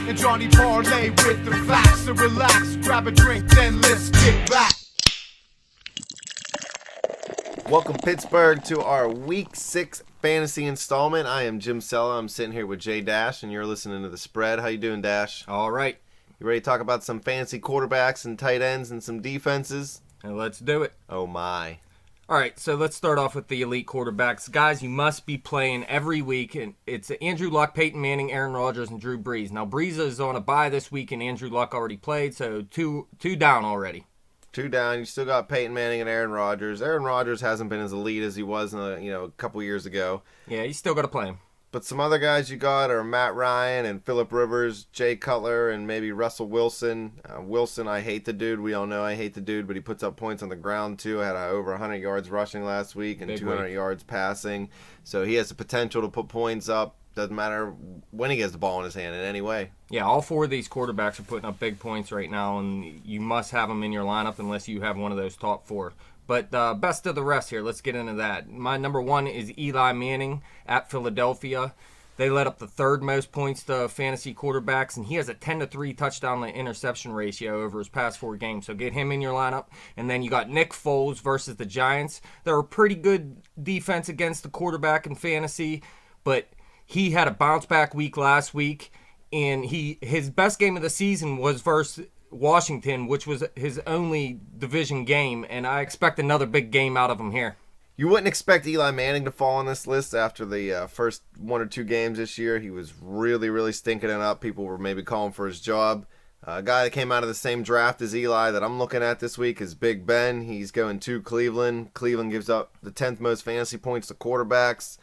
and Johnny Parlay with the facts. So relax, grab a drink, then let's kick back. Welcome, Pittsburgh, to our Week 6 fantasy installment. I am Jim Cella. I'm sitting here with JDash, and you're listening to The Spread. How you doing, Dash? All right. You ready to talk about some fantasy quarterbacks and tight ends and some defenses? And let's do it. Oh, my. All right, so let's start off with the elite quarterbacks. Guys, you must be playing every week, and it's Andrew Luck, Peyton Manning, Aaron Rodgers, and Drew Brees. Now, Brees is on a bye this week, and Andrew Luck already played, so two down already. 2 down. You still got Peyton Manning and Aaron Rodgers. Aaron Rodgers hasn't been as elite as he was a couple years ago. Yeah, you still got to play him. But some other guys you got are Matt Ryan and Phillip Rivers, Jay Cutler, and maybe Russell Wilson. Wilson, I hate the dude. We all know I hate the dude, but he puts up points on the ground too. Had over 100 yards rushing last week and Big 200 week. yards passing. So he has the potential to put points up. Doesn't matter when he gets the ball in his hand in any way. Yeah, all 4 of these quarterbacks are putting up big points right now, and you must have them in your lineup unless you have one of those top 4. But best of the rest here, let's get into that. My number 1 is Eli Manning at Philadelphia. They let up the 3rd most points to fantasy quarterbacks, and he has a 10-3 touchdown to interception ratio over his past 4 games. So get him in your lineup. And then you got Nick Foles versus the Giants. They're a pretty good defense against the quarterback in fantasy, but he had a bounce-back week last week, and his best game of the season was versus Washington, which was his only division game, and I expect another big game out of him here. You wouldn't expect Eli Manning to fall on this list after the first 1 or 2 games this year. He was really, really stinking it up. People were maybe calling for his job. A guy that came out of the same draft as Eli that I'm looking at this week is Big Ben. He's going to Cleveland. Cleveland gives up the 10th most fantasy points to quarterbacks.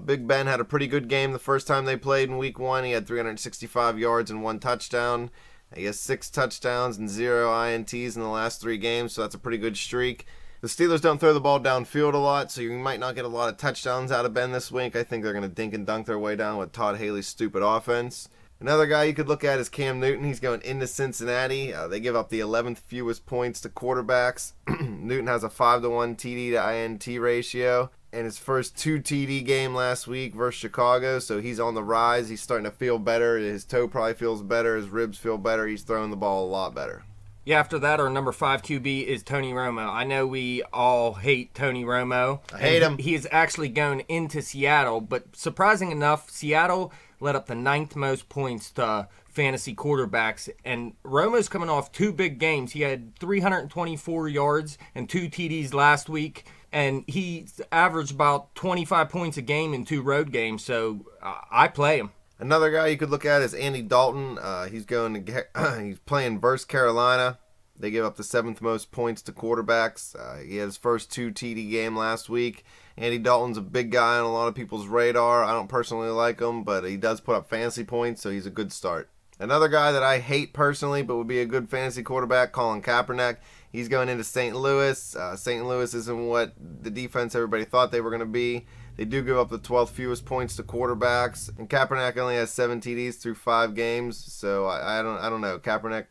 Big Ben had a pretty good game the first time they played in week 1. He had 365 yards and 1 touchdown. He has 6 touchdowns and 0 INTs in the last 3 games, so that's a pretty good streak. The Steelers don't throw the ball downfield a lot, so you might not get a lot of touchdowns out of Ben this week. I think they're going to dink and dunk their way down with Todd Haley's stupid offense. Another guy you could look at is Cam Newton. He's going into Cincinnati. They give up the 11th fewest points to quarterbacks. Newton has a 5-1 TD to INT ratio. And his first 2 TD game last week versus Chicago, so he's on the rise. He's starting to feel better. His toe probably feels better. His ribs feel better. He's throwing the ball a lot better. Yeah, after that, our number 5 QB is Tony Romo. I know we all hate Tony Romo. I hate him. He is actually going into Seattle, but surprising enough, Seattle let up the 9th most points to fantasy quarterbacks, and Romo's coming off 2 big games. He had 324 yards and 2 TDs last week, and he averaged about 25 points a game in 2 road games, so I play him. Another guy you could look at is Andy Dalton. He's playing versus Carolina. They give up the 7th most points to quarterbacks. He had his first 2 TD game last week. Andy Dalton's a big guy on a lot of people's radar. I don't personally like him, but he does put up fantasy points, so he's a good start. Another guy that I hate personally, but would be a good fantasy quarterback, Colin Kaepernick. He's going into St. Louis. St. Louis isn't what the defense everybody thought they were going to be. They do give up the 12th fewest points to quarterbacks, and Kaepernick only has 7 TDs through 5 games. So I don't know. Kaepernick.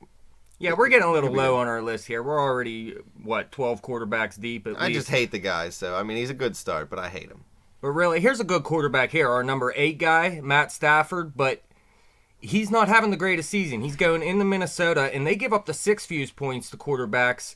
Yeah, we're getting a little low on our list here. We're already 12 quarterbacks deep at least. I just hate the guy. So I mean, he's a good start, but I hate him. But really, here's a good quarterback here. Our number 8 guy, Matt Stafford, but he's not having the greatest season. He's going into Minnesota, and they give up the 6th fewest points to quarterbacks.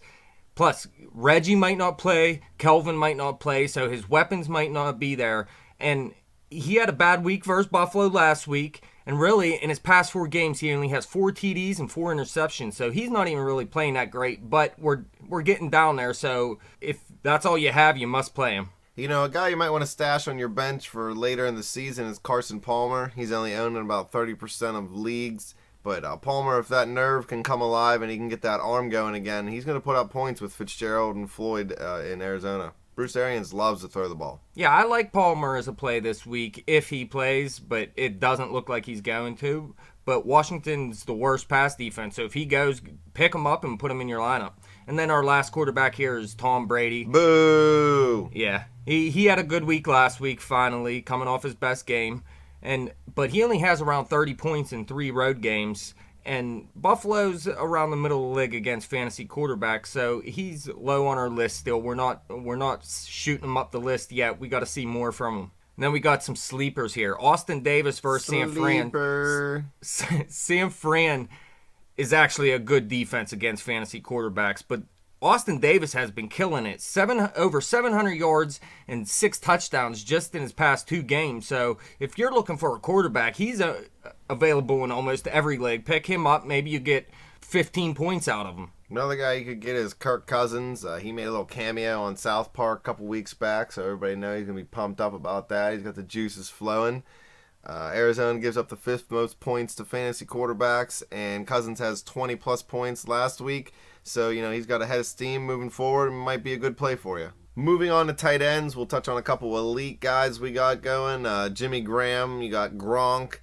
Plus, Reggie might not play, Kelvin might not play, so his weapons might not be there. And he had a bad week versus Buffalo last week, and really, in his past 4 games, he only has 4 TDs and 4 interceptions, so he's not even really playing that great, but we're getting down there, so if that's all you have, you must play him. You know, a guy you might want to stash on your bench for later in the season is Carson Palmer. He's only owned in about 30% of leagues. But Palmer, if that nerve can come alive and he can get that arm going again, he's going to put up points with Fitzgerald and Floyd in Arizona. Bruce Arians loves to throw the ball. Yeah, I like Palmer as a play this week if he plays, but it doesn't look like he's going to. But Washington's the worst pass defense, so if he goes, pick him up and put him in your lineup. And then our last quarterback here is Tom Brady. Boo! Yeah, he had a good week last week, finally, coming off his best game. But he only has around 30 points in 3 road games. And Buffalo's around the middle of the league against fantasy quarterbacks, so he's low on our list still. We're not shooting him up the list yet. We got to see more from him. And then we got some sleepers here. Austin Davis versus San Fran. Sleeper. San Fran is actually a good defense against fantasy quarterbacks, but Austin Davis has been killing it. Over 700 yards and 6 touchdowns just in his past 2 games. So if you're looking for a quarterback, he's available in almost every league. Pick him up. Maybe you get 15 points out of him. Another guy you could get is Kirk Cousins. He made a little cameo on South Park a couple weeks back, so everybody knows he's going to be pumped up about that. He's got the juices flowing. Arizona gives up the 5th most points to fantasy quarterbacks, and Cousins has 20-plus points last week. So, he's got a head of steam moving forward and might be a good play for you. Moving on to tight ends, we'll touch on a couple elite guys we got going. Jimmy Graham, you got Gronk,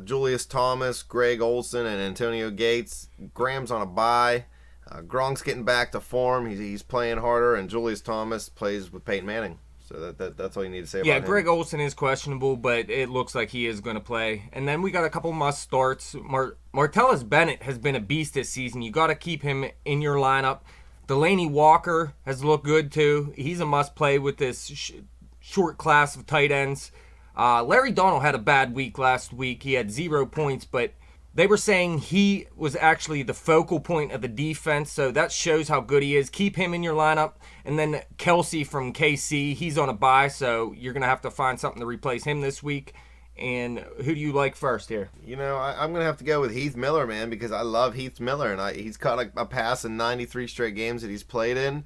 Julius Thomas, Greg Olsen, and Antonio Gates. Graham's on a bye. Gronk's getting back to form. He's playing harder, and Julius Thomas plays with Peyton Manning. So that's all you need to say about him. Yeah, Greg Olsen is questionable, but it looks like he is going to play. And then we got a couple must starts. Martellus Bennett has been a beast this season. You got to keep him in your lineup. Delaney Walker has looked good too. He's a must play with this short class of tight ends. Larry Donald had a bad week last week. He had 0 points, but they were saying he was actually the focal point of the defense, so that shows how good he is. Keep him in your lineup. And then Kelsey from KC, he's on a bye, so you're going to have to find something to replace him this week. And who do you like first here? I'm going to have to go with Heath Miller, man, because I love Heath Miller, and he's caught a pass in 93 straight games that he's played in.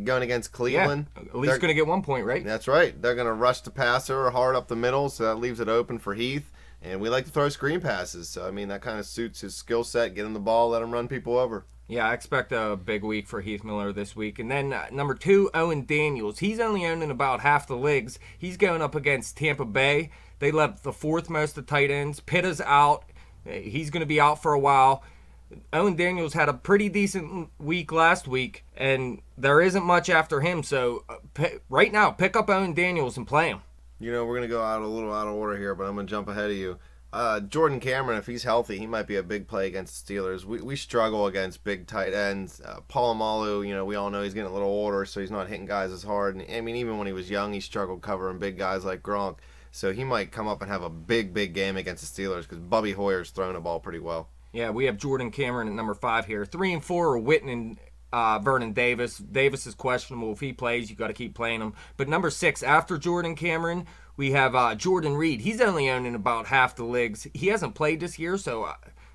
Going against Cleveland. Yeah, at least going to get 1 point, right? That's right. They're going to rush the passer hard up the middle, so that leaves it open for Heath. And we like to throw screen passes, so, that kind of suits his skill set. Get him the ball, let him run people over. Yeah, I expect a big week for Heath Miller this week. And then number 2, Owen Daniels. He's only owned in about half the leagues. He's going up against Tampa Bay. They left the 4th most of tight ends. Pitta's out. He's going to be out for a while. Owen Daniels had a pretty decent week last week, and there isn't much after him. So right now, pick up Owen Daniels and play him. We're going to go a little out of order here, but I'm going to jump ahead of you. Jordan Cameron, if he's healthy, he might be a big play against the Steelers. We struggle against big tight ends. Polamalu, we all know he's getting a little older, so he's not hitting guys as hard. And even when he was young, he struggled covering big guys like Gronk. So he might come up and have a big game against the Steelers because Bubby Hoyer's throwing the ball pretty well. Yeah, we have Jordan Cameron at number 5 here. 3 and 4 are Witten and Vernon Davis. Davis is questionable. If he plays, you got to keep playing him. But number 6, after Jordan Cameron, we have Jordan Reed. He's only owned in about half the leagues. He hasn't played this year, so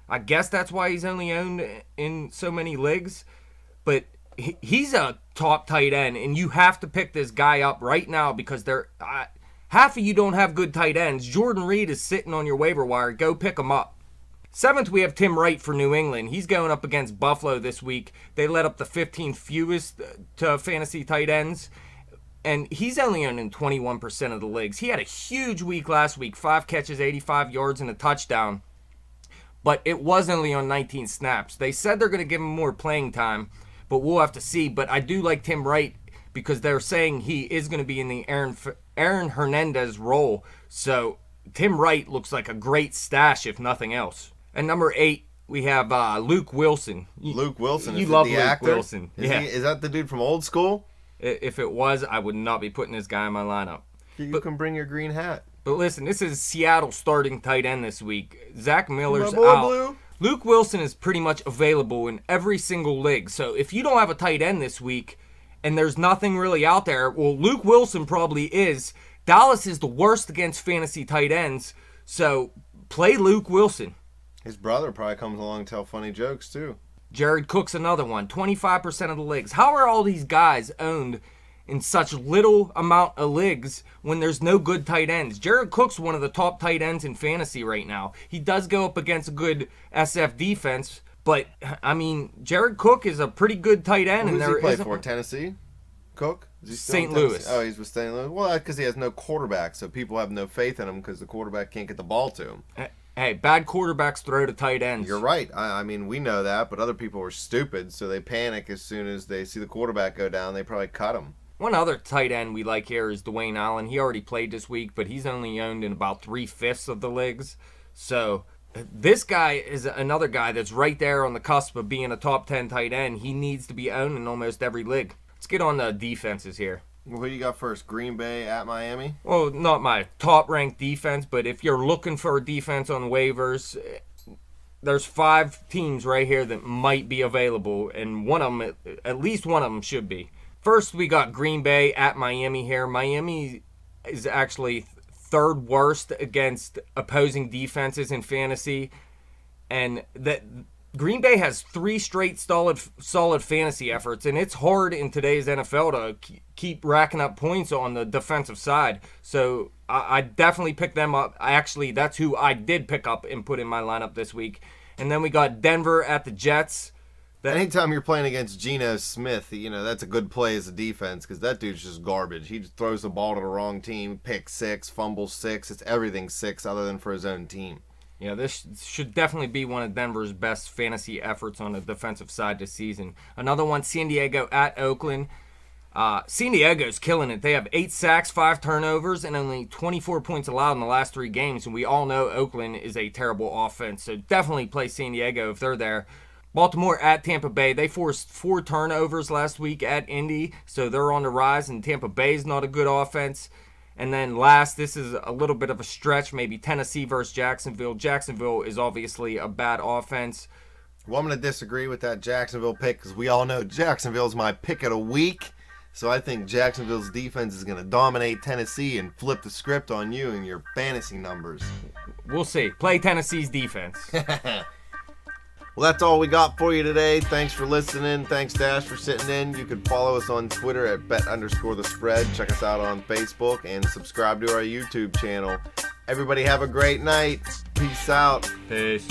I guess that's why he's only owned in so many leagues. But he's a top tight end, and you have to pick this guy up right now because half of you don't have good tight ends. Jordan Reed is sitting on your waiver wire. Go pick him up. 7th, we have Tim Wright for New England. He's going up against Buffalo this week. They let up the 15th fewest to fantasy tight ends. And he's only owned in 21% of the leagues. He had a huge week last week. 5 catches, 85 yards, and a touchdown. But it was only on 19 snaps. They said they're going to give him more playing time, but we'll have to see. But I do like Tim Wright because they're saying he is going to be in the Aaron Hernandez role. So Tim Wright looks like a great stash, if nothing else. And number 8, we have Luke Wilson. Luke Wilson, you love the Luke actor? Wilson. Is that the dude from Old School? If it was, I would not be putting this guy in my lineup. You can bring your green hat. But listen, this is Seattle starting tight end this week. Zach Miller's My boy out. Blue. Luke Wilson is pretty much available in every single league. So if you don't have a tight end this week and there's nothing really out there, well, Luke Wilson probably is. Dallas is the worst against fantasy tight ends. So play Luke Wilson. His brother probably comes along to tell funny jokes, too. Jared Cook's another one. 25% of the leagues. How are all these guys owned in such little amount of leagues when there's no good tight ends? Jared Cook's one of the top tight ends in fantasy right now. He does go up against a good SF defense, but, Jared Cook is a pretty good tight end. Who does he play for? Tennessee? Cook? Is he still St. Louis. Oh, he's with St. Louis. Well, that's because he has no quarterback, so people have no faith in him because the quarterback can't get the ball to him. Hey, bad quarterbacks throw to tight ends. You're right. We know that, but other people are stupid, so they panic as soon as they see the quarterback go down. They probably cut him. One other tight end we like here is Dwayne Allen. He already played this week, but he's only owned in about 3/5 of the leagues. So this guy is another guy that's right there on the cusp of being a top 10 tight end. He needs to be owned in almost every league. Let's get on the defenses here. Well, who you got first? Green Bay at Miami? Well, not my top-ranked defense, but if you're looking for a defense on waivers, there's 5 teams right here that might be available, and one of them, at least one of them, should be. First, we got Green Bay at Miami here. Miami is actually third worst against opposing defenses in fantasy, and that Green Bay has 3 straight solid fantasy efforts, and it's hard in today's NFL to keep racking up points on the defensive side. So I definitely picked them up. Actually, that's who I did pick up and put in my lineup this week. And then we got Denver at the Jets. Anytime you're playing against Geno Smith, that's a good play as a defense because that dude's just garbage. He just throws the ball to the wrong team, pick 6, fumble 6. It's everything 6 other than for his own team. Yeah, this should definitely be one of Denver's best fantasy efforts on the defensive side this season. Another one, San Diego at Oakland. San Diego's killing it. They have 8 sacks, 5 turnovers, and only 24 points allowed in the last 3 games. And we all know Oakland is a terrible offense, so definitely play San Diego if they're there. Baltimore at Tampa Bay. They forced 4 turnovers last week at Indy, so they're on the rise, and Tampa Bay's not a good offense. And then last, this is a little bit of a stretch, maybe Tennessee versus Jacksonville. Jacksonville is obviously a bad offense. Well, I'm going to disagree with that Jacksonville pick because we all know Jacksonville's my pick of the week. So I think Jacksonville's defense is going to dominate Tennessee and flip the script on you and your fantasy numbers. We'll see. Play Tennessee's defense. Well, that's all we got for you today. Thanks for listening. Thanks, Dash, for sitting in. You can follow us on Twitter at bet_the_spread. Check us out on Facebook and subscribe to our YouTube channel. Everybody have a great night. Peace out. Peace.